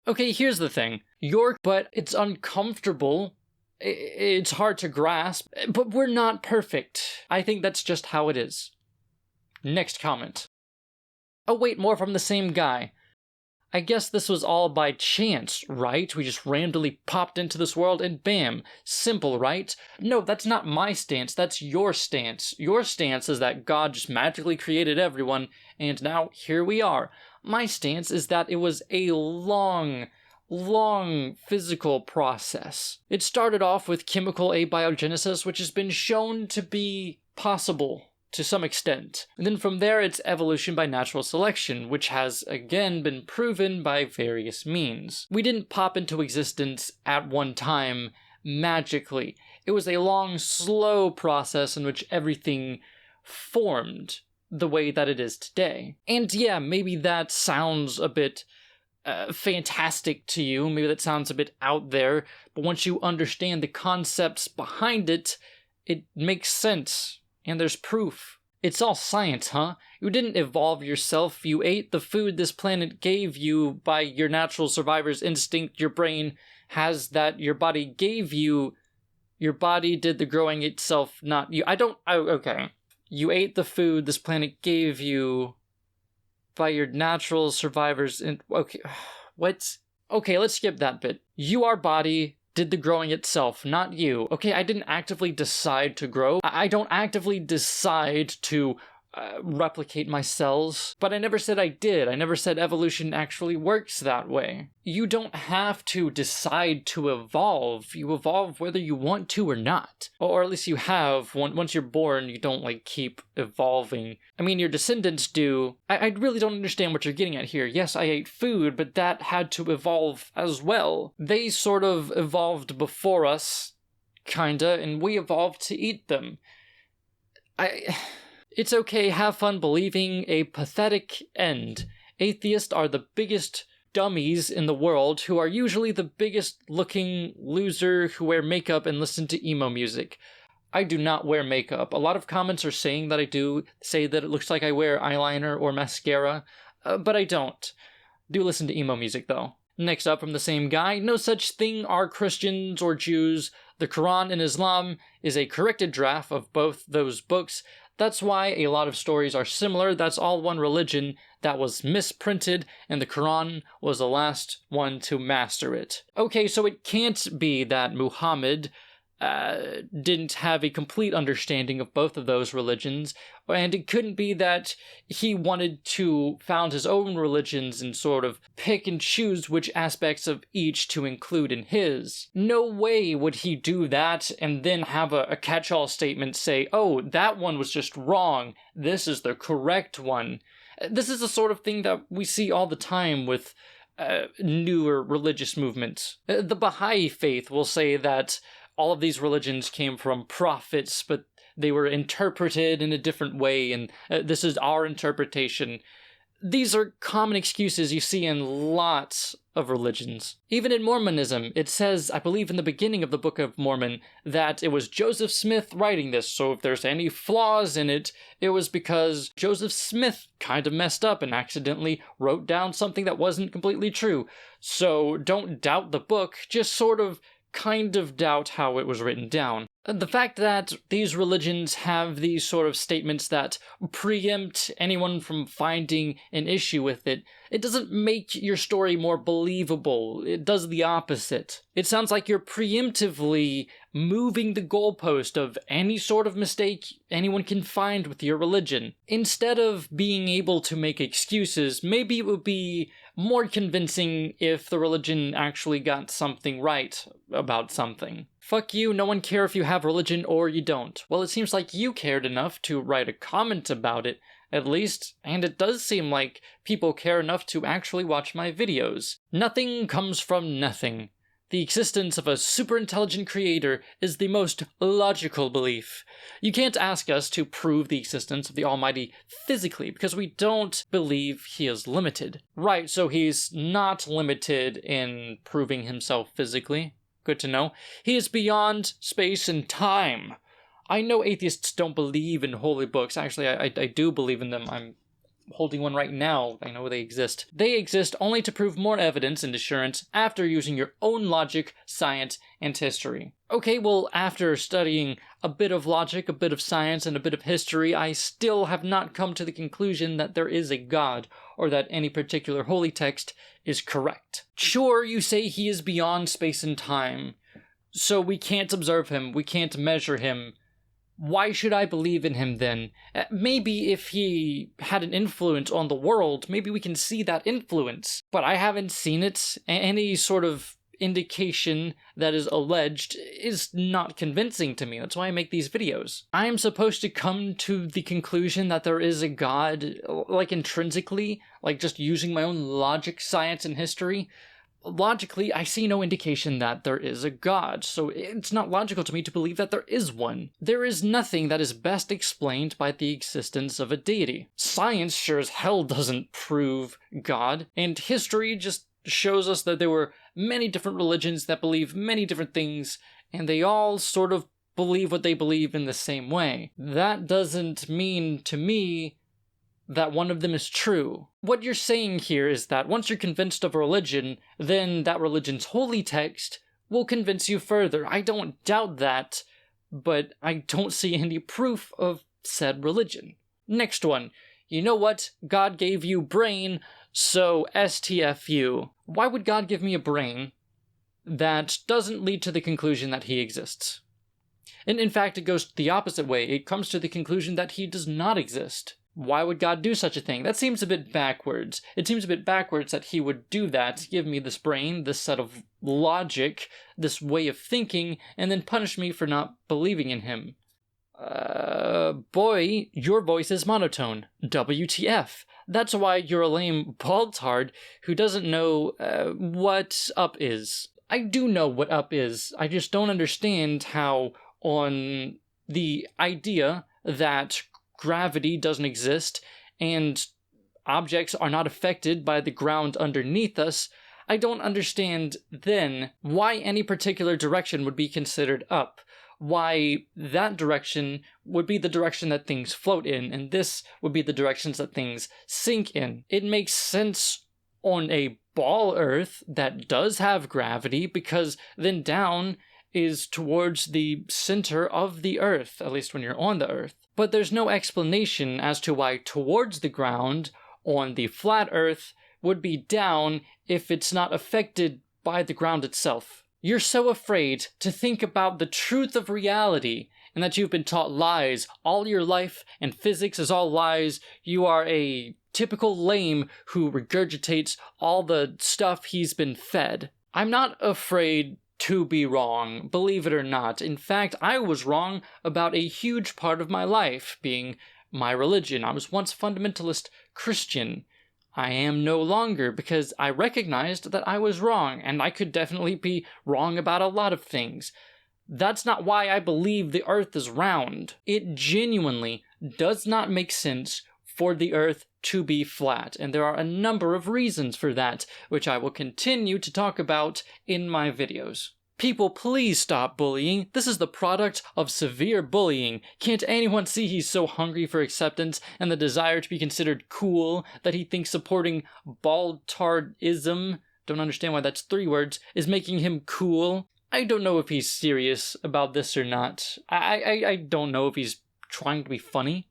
Okay, here's the thing. But it's uncomfortable. It's hard to grasp, but we're not perfect. I think that's just how it is. Next comment. Oh wait, more from the same guy. I guess this was all by chance, right? We just randomly popped into this world and bam. Simple, right? No, that's not my stance, that's your stance. Your stance is that God just magically created everyone, and now here we are. My stance is that it was a long physical process. It started off with chemical abiogenesis, which has been shown to be possible to some extent. And then from there, it's evolution by natural selection, which has again been proven by various means. We didn't pop into existence at one time magically. It was a long, slow process in which everything formed the way that it is today. And yeah, maybe that sounds a bit fantastic to you, maybe that sounds a bit out there, but once you understand the concepts behind it, it makes sense, and there's proof. It's all science, huh? You didn't evolve yourself, you ate the food this planet gave you by your natural survivor's instinct. Your brain has that your body gave you. Your body did the growing itself, not you. Okay. You ate the food this planet gave you by your natural survivors. Okay, what? Okay, let's skip that bit. Your body did the growing itself, not you. Okay, I didn't actively decide to grow. I don't actively decide to replicate my cells, but I never said I did. I never said evolution actually works that way. You don't have to decide to evolve. You evolve whether you want to or not. Or at least you have. Once you're born, you don't, keep evolving. I mean, your descendants do. I really don't understand what you're getting at here. Yes, I ate food, but that had to evolve as well. They sort of evolved before us, kinda, and we evolved to eat them. It's okay, have fun believing a pathetic end. Atheists are the biggest dummies in the world, who are usually the biggest looking loser who wear makeup and listen to emo music. I do not wear makeup. A lot of comments are saying that I do, say that it looks like I wear eyeliner or mascara, but I don't. Do listen to emo music though. Next up from the same guy, no such thing are Christians or Jews. The Quran and Islam is a corrected draft of both those books. That's why a lot of stories are similar. That's all one religion that was misprinted, and the Quran was the last one to master it. Okay, so it can't be that Muhammad didn't have a complete understanding of both of those religions, and it couldn't be that he wanted to found his own religions and sort of pick and choose which aspects of each to include in his. No way would he do that and then have a catch-all statement say, oh, that one was just wrong, this is the correct one. This is the sort of thing that we see all the time with newer religious movements. The Baha'i faith will say that all of these religions came from prophets, but they were interpreted in a different way, and this is our interpretation. These are common excuses you see in lots of religions. Even in Mormonism, it says, I believe in the beginning of the Book of Mormon, that it was Joseph Smith writing this, so if there's any flaws in it, it was because Joseph Smith kind of messed up and accidentally wrote down something that wasn't completely true. So don't doubt the book, just sort of kind of doubt how it was written down. The fact that these religions have these sort of statements that preempt anyone from finding an issue with it, it doesn't make your story more believable. It does the opposite. It sounds like you're preemptively moving the goalpost of any sort of mistake anyone can find with your religion. Instead of being able to make excuses, maybe it would be more convincing if the religion actually got something right about something. Fuck you, no one cares if you have religion or you don't. Well, it seems like you cared enough to write a comment about it, at least, and it does seem like people care enough to actually watch my videos. Nothing comes from nothing. The existence of a super-intelligent creator is the most logical belief. You can't ask us to prove the existence of the Almighty physically, because we don't believe he is limited. Right, so he's not limited in proving himself physically. Good to know. He is beyond space and time. I know atheists don't believe in holy books. Actually, I do believe in them. I'm holding one right now. I know they exist. They exist only to prove more evidence and assurance after using your own logic, science, and history. Okay, well, after studying a bit of logic, a bit of science, and a bit of history, I still have not come to the conclusion that there is a God, or that any particular holy text is correct. Sure, you say he is beyond space and time, so we can't observe him, we can't measure him. Why should I believe in him then? Maybe if he had an influence on the world, maybe we can see that influence. But I haven't seen it. Any sort of indication that is alleged is not convincing to me. That's why I make these videos. I am supposed to come to the conclusion that there is a God, like intrinsically, like just using my own logic, science, and history. Logically, I see no indication that there is a God, so it's not logical to me to believe that there is one. There is nothing that is best explained by the existence of a deity. Science sure as hell doesn't prove God, and history just shows us that there were many different religions that believe many different things, and they all sort of believe what they believe in the same way. That doesn't mean to me that one of them is true. What you're saying here is that once you're convinced of a religion, then that religion's holy text will convince you further. I don't doubt that, but I don't see any proof of said religion. Next one. You know what? God gave you brain, so STFU. Why would God give me a brain that doesn't lead to the conclusion that he exists? And in fact, it goes the opposite way. It comes to the conclusion that he does not exist. Why would God do such a thing? That seems a bit backwards. It seems a bit backwards that he would do that, give me this brain, this set of logic, this way of thinking, and then punish me for not believing in him. Boy, your voice is monotone. WTF. That's why you're a lame baldtard who doesn't know what up is. I do know what up is. I just don't understand how on the idea that gravity doesn't exist and objects are not affected by the ground underneath us, I don't understand then why any particular direction would be considered up. Why that direction would be the direction that things float in, and this would be the directions that things sink in. It makes sense on a ball Earth that does have gravity, because then down is towards the center of the Earth, at least when you're on the Earth. But there's no explanation as to why towards the ground on the flat Earth would be down if it's not affected by the ground itself. You're so afraid to think about the truth of reality, and that you've been taught lies all your life, and physics is all lies. You are a typical lame who regurgitates all the stuff he's been fed. I'm not afraid to be wrong, believe it or not. In fact, I was wrong about a huge part of my life, being my religion. I was once fundamentalist Christian. I am no longer, because I recognized that I was wrong, and I could definitely be wrong about a lot of things. That's not why I believe the Earth is round. It genuinely does not make sense for the Earth to be flat, and there are a number of reasons for that, which I will continue to talk about in my videos. People, please stop bullying. This is the product of severe bullying. Can't anyone see he's so hungry for acceptance and the desire to be considered cool that he thinks supporting baldtardism, don't understand why that's 3 words, is making him cool? I don't know if he's serious about this or not. I don't know if he's trying to be funny.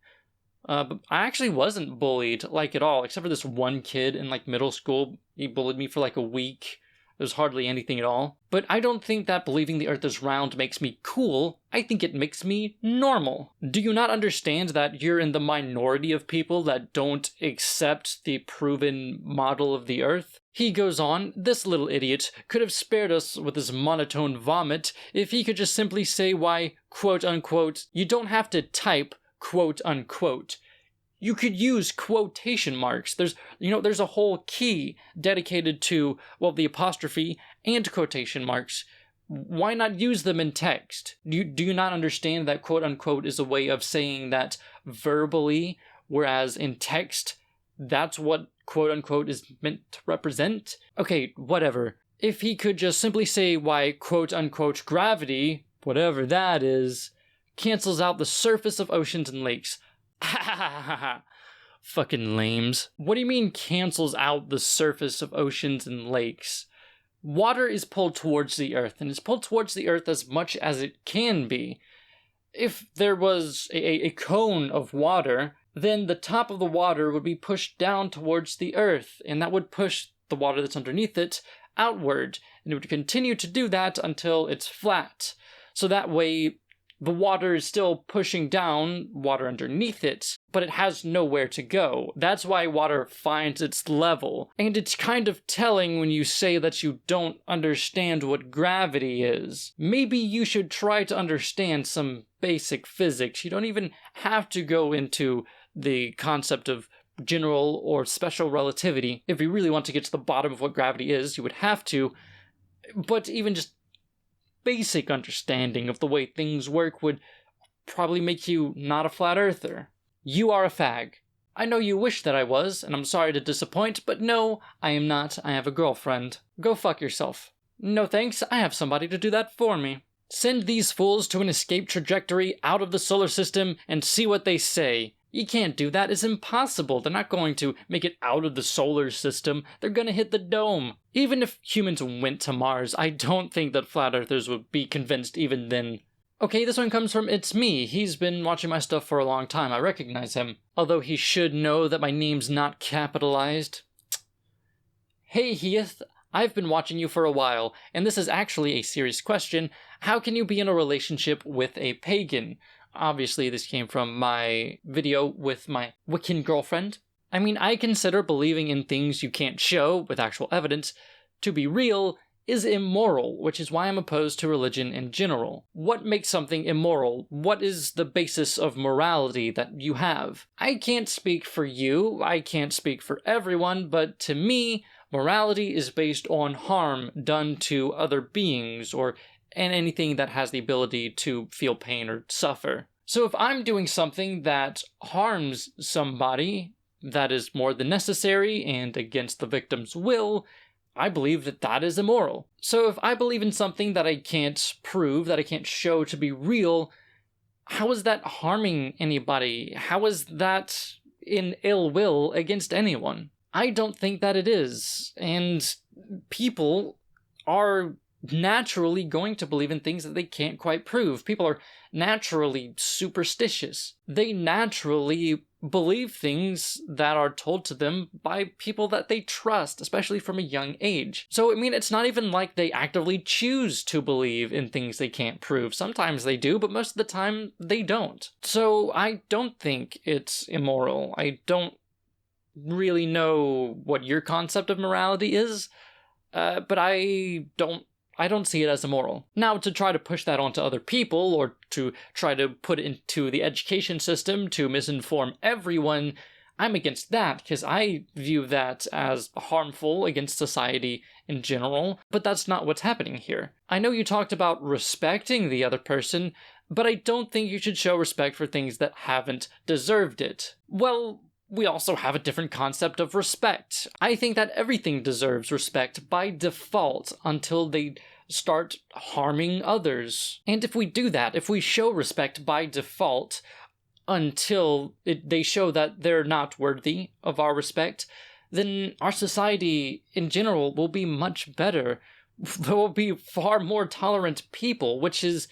But I actually wasn't bullied, like, at all, except for this one kid in, like, middle school. He bullied me for, like, a week. It was hardly anything at all. But I don't think that believing the Earth is round makes me cool. I think it makes me normal. Do you not understand that you're in the minority of people that don't accept the proven model of the Earth? He goes on, this little idiot could have spared us with his monotone vomit if he could just simply say why, quote-unquote, you don't have to type quote-unquote. You could use quotation marks. There's a whole key dedicated to, well, the apostrophe and quotation marks. Why not use them in text? Do you not understand that quote-unquote is a way of saying that verbally, whereas in text, that's what quote-unquote is meant to represent? Okay, whatever. If he could just simply say why quote-unquote gravity, whatever that is, cancels out the surface of oceans and lakes. Fucking lames. What do you mean cancels out the surface of oceans and lakes? Water is pulled towards the earth, and it's pulled towards the earth as much as it can be. If there was a cone of water, then the top of the water would be pushed down towards the earth, and that would push the water that's underneath it outward, and it would continue to do that until it's flat. So that way, the water is still pushing down water underneath it, but it has nowhere to go. That's why water finds its level. And it's kind of telling when you say that you don't understand what gravity is. Maybe you should try to understand some basic physics. You don't even have to go into the concept of general or special relativity. If you really want to get to the bottom of what gravity is, you would have to. But even just basic understanding of the way things work would probably make you not a flat earther. You are a fag. I know you wish that I was, and I'm sorry to disappoint, but no, I am not. I have a girlfriend. Go fuck yourself. No thanks, I have somebody to do that for me. Send these fools to an escape trajectory out of the solar system and see what they say. You can't do that. It's impossible. They're not going to make it out of the solar system. They're going to hit the dome. Even if humans went to Mars, I don't think that flat earthers would be convinced even then. Okay, this one comes from It's Me. He's been watching my stuff for a long time. I recognize him. Although he should know that my name's not capitalized. Hey, hiith. I've been watching you for a while, and this is actually a serious question. How can you be in a relationship with a pagan? Obviously, this came from my video with my Wiccan girlfriend. I mean, I consider believing in things you can't show with actual evidence to be real is immoral, which is why I'm opposed to religion in general. What makes something immoral? What is the basis of morality that you have? I can't speak for you, I can't speak for everyone, but to me, morality is based on harm done to other beings and anything that has the ability to feel pain or suffer. So if I'm doing something that harms somebody that is more than necessary and against the victim's will, I believe that that is immoral. So if I believe in something that I can't prove, that I can't show to be real, how is that harming anybody? How is that in ill will against anyone? I don't think that it is. And people are naturally going to believe in things that they can't quite prove. People are naturally superstitious. They naturally believe things that are told to them by people that they trust, especially from a young age. So, I mean, it's not even like they actively choose to believe in things they can't prove. Sometimes they do, but most of the time they don't. So, I don't think it's immoral. I don't really know what your concept of morality is, but I don't see it as immoral. Now, to try to push that onto other people, or to try to put it into the education system to misinform everyone, I'm against that, because I view that as harmful against society in general, but that's not what's happening here. I know you talked about respecting the other person, but I don't think you should show respect for things that haven't deserved it. Well, we also have a different concept of respect. I think that everything deserves respect by default until they start harming others. And if we do that, if we show respect by default until they show that they're not worthy of our respect, then our society in general will be much better. There will be far more tolerant people, which is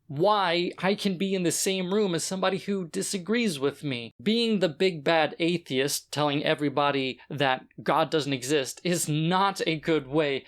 why I can be in the same room as somebody who disagrees with me. Being the big bad atheist telling everybody that God doesn't exist is not a good way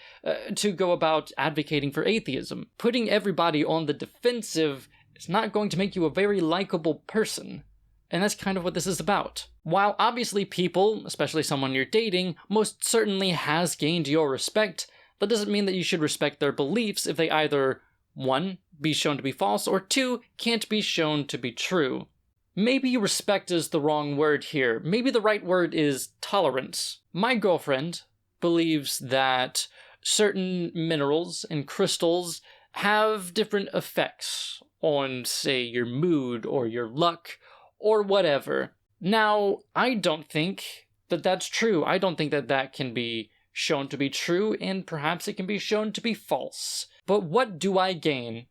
to go about advocating for atheism. Putting everybody on the defensive is not going to make you a very likable person. And that's kind of what this is about. While obviously people, especially someone you're dating, most certainly has gained your respect, that doesn't mean that you should respect their beliefs if they either 1. Be shown to be false, or 2. Can't be shown to be true. Maybe respect is the wrong word here. Maybe the right word is tolerance. My girlfriend believes that certain minerals and crystals have different effects on, say, your mood or your luck or whatever. Now, I don't think that that's true. I don't think that that can be shown to be true, and perhaps it can be shown to be false. But what do I gain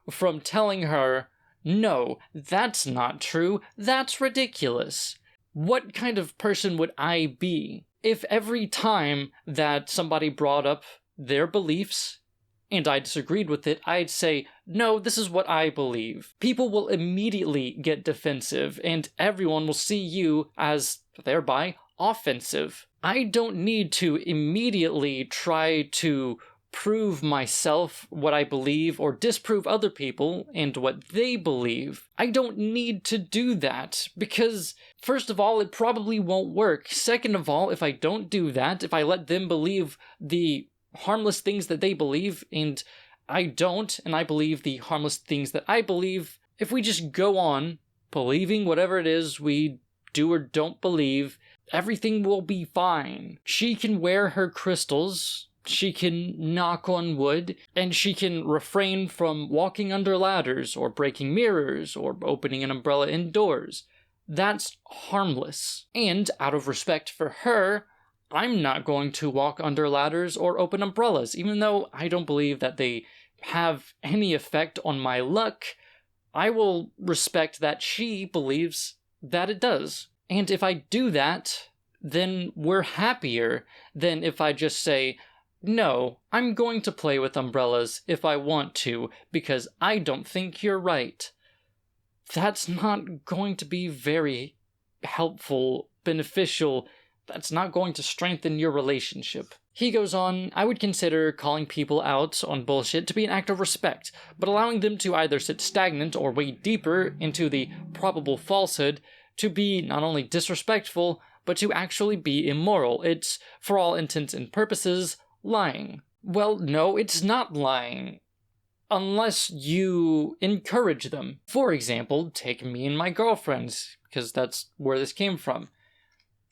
from telling her, no, that's not true, that's ridiculous? What kind of person would I be if every time that somebody brought up their beliefs and I disagreed with it, I'd say, no, this is what I believe. People will immediately get defensive, and everyone will see you as, thereby, offensive. I don't need to immediately try to prove myself what I believe or disprove other people and what they believe. I don't need to do that because, first of all, it probably won't work. Second of all, if I don't do that, if I let them believe the harmless things that they believe, and I don't, and I believe the harmless things that I believe, if we just go on believing whatever it is we do or don't believe, everything will be fine. She can wear her crystals, she can knock on wood, and she can refrain from walking under ladders, or breaking mirrors, or opening an umbrella indoors. That's harmless. And out of respect for her, I'm not going to walk under ladders or open umbrellas, even though I don't believe that they have any effect on my luck. I will respect that she believes that it does. And if I do that, then we're happier than if I just say, no, I'm going to play with umbrellas if I want to, because I don't think you're right. That's not going to be very helpful, beneficial. That's not going to strengthen your relationship. He goes on, I would consider calling people out on bullshit to be an act of respect, but allowing them to either sit stagnant or wade deeper into the probable falsehood to be not only disrespectful, but to actually be immoral. It's, for all intents and purposes, lying. Well, no, it's not lying. Unless you encourage them. For example, take me and my girlfriends, because that's where this came from.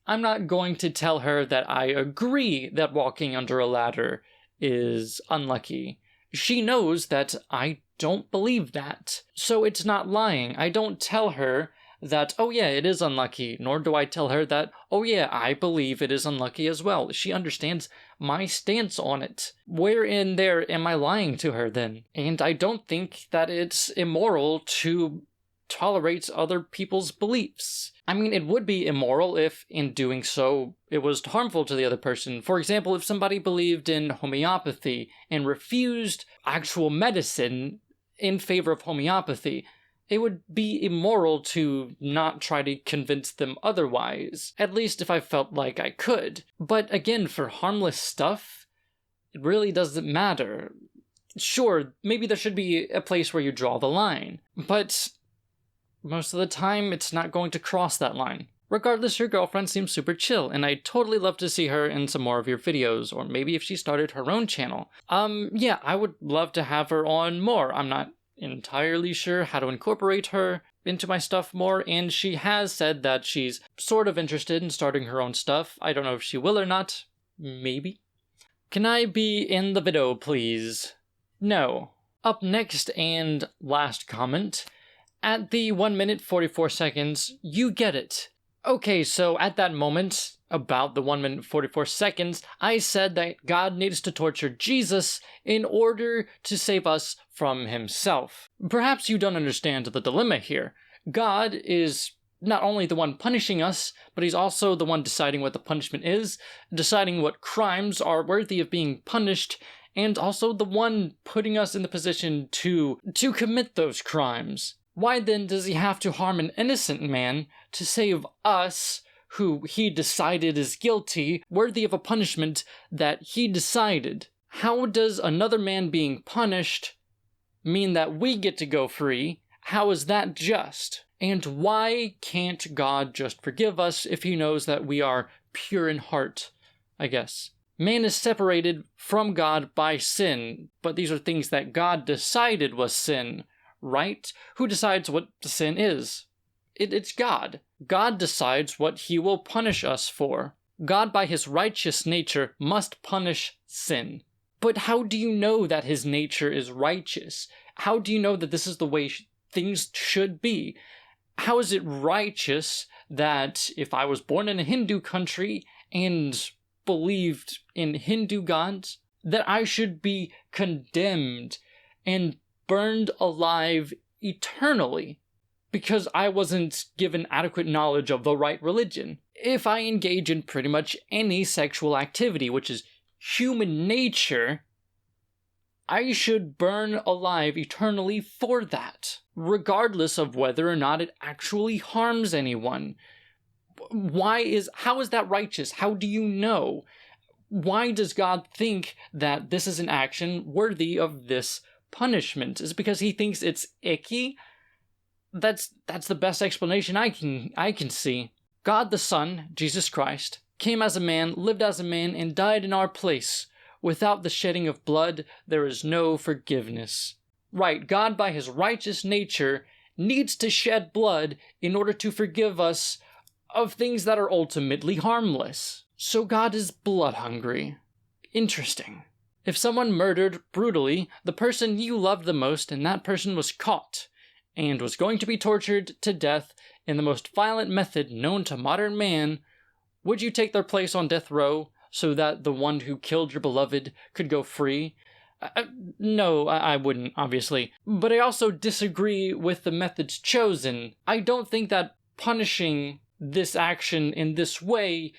I'm not going to tell her that I agree that walking under a ladder is unlucky. She knows that I don't believe that. So it's not lying. I don't tell her that, oh yeah, it is unlucky, nor do I tell her that, oh yeah, I believe it is unlucky as well. She understands my stance on it. Where in there am I lying to her then? And I don't think that it's immoral to tolerate other people's beliefs. I mean, it would be immoral if, in doing so, it was harmful to the other person. For example, if somebody believed in homeopathy and refused actual medicine in favor of homeopathy, it would be immoral to not try to convince them otherwise, at least if I felt like I could. But again, for harmless stuff, it really doesn't matter. Sure, maybe there should be a place where you draw the line, but most of the time, it's not going to cross that line. Regardless, your girlfriend seems super chill, and I'd totally love to see her in some more of your videos, or maybe if she started her own channel. Yeah, I would love to have her on more. I'm not entirely sure how to incorporate her into my stuff more, and she has said that she's sort of interested in starting her own stuff. I don't know if she will or not. Maybe. Can I be in the video, please? No. Up next, and last comment. At the 1 minute 44 seconds, you get it. Okay, so at that moment, about the 1 minute 44 seconds, I said that God needs to torture Jesus in order to save us from himself. Perhaps you don't understand the dilemma here. God is not only the one punishing us, but he's also the one deciding what the punishment is, deciding what crimes are worthy of being punished, and also the one putting us in the position to commit those crimes. Why then does he have to harm an innocent man to save us, who he decided is guilty, worthy of a punishment that he decided? How does another man being punished mean that we get to go free? How is that just? And why can't God just forgive us if he knows that we are pure in heart, I guess? Man is separated from God by sin, but these are things that God decided was sin. Right? Who decides what sin is? It's God. God decides what he will punish us for. God, by his righteous nature, must punish sin. But how do you know that his nature is righteous? How do you know that this is the way things should be? How is it righteous that if I was born in a Hindu country and believed in Hindu gods, that I should be condemned and burned alive eternally? because I wasn't given adequate knowledge of the right religion. If I engage in pretty much any sexual activity, which is human nature, I should burn alive eternally for that, regardless of whether or not it actually harms anyone. How is that righteous? How do you know? Why does God think that this is an action worthy of this punishment? Is it because he thinks it's icky? That's the best explanation I can see. God the Son, Jesus Christ, came as a man, lived as a man, and died in our place. Without the shedding of blood, there is no forgiveness. Right, God by his righteous nature needs to shed blood in order to forgive us of things that are ultimately harmless. So God is blood hungry. Interesting. If someone murdered brutally the person you loved the most, and that person was caught and was going to be tortured to death in the most violent method known to modern man, would you take their place on death row so that the one who killed your beloved could go free? No, I wouldn't, obviously. But I also disagree with the methods chosen. I don't think that punishing this action in this way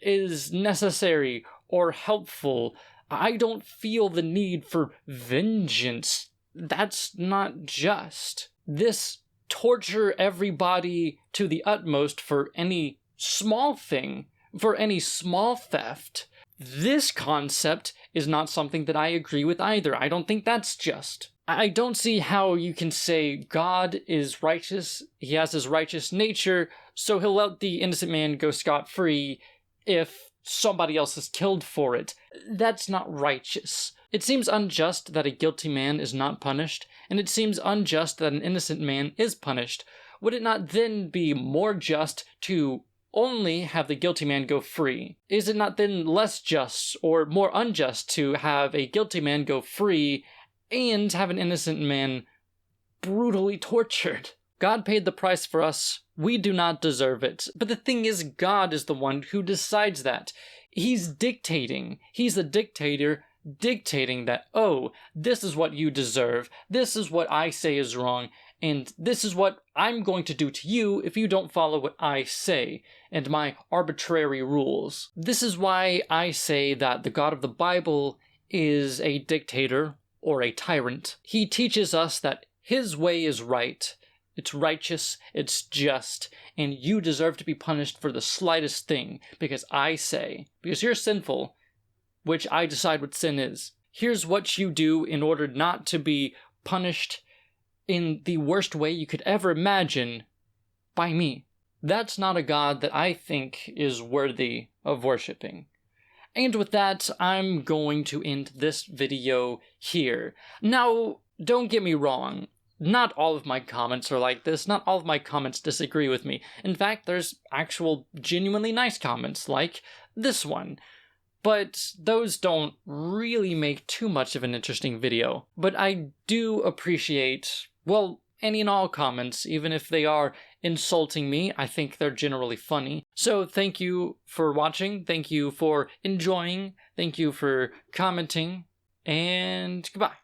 is necessary or helpful. I don't feel the need for vengeance. That's not just. This torture everybody to the utmost for any small thing, for any small theft, this concept is not something that I agree with either. I don't think that's just. I don't see how you can say God is righteous, he has his righteous nature, so he'll let the innocent man go scot-free if somebody else is killed for it. That's not righteous. It seems unjust that a guilty man is not punished, and it seems unjust that an innocent man is punished. Would it not then be more just to only have the guilty man go free? Is it not then less just or more unjust to have a guilty man go free and have an innocent man brutally tortured? God paid the price for us. We do not deserve it. But the thing is, God is the one who decides that. He's dictating. He's the dictator dictating that, oh, this is what you deserve. This is what I say is wrong. And this is what I'm going to do to you if you don't follow what I say and my arbitrary rules. This is why I say that the God of the Bible is a dictator or a tyrant. He teaches us that his way is right, it's righteous, it's just, and you deserve to be punished for the slightest thing because I say, because you're sinful, which I decide what sin is. Here's what you do in order not to be punished in the worst way you could ever imagine by me. That's not a God that I think is worthy of worshipping. And with that, I'm going to end this video here. Now, don't get me wrong. Not all of my comments are like this. Not all of my comments disagree with me. In fact, there's actual genuinely nice comments, like this one. But those don't really make too much of an interesting video. But I do appreciate, well, any and all comments, even if they are insulting me. I think they're generally funny. So thank you for watching, thank you for enjoying, thank you for commenting, and goodbye.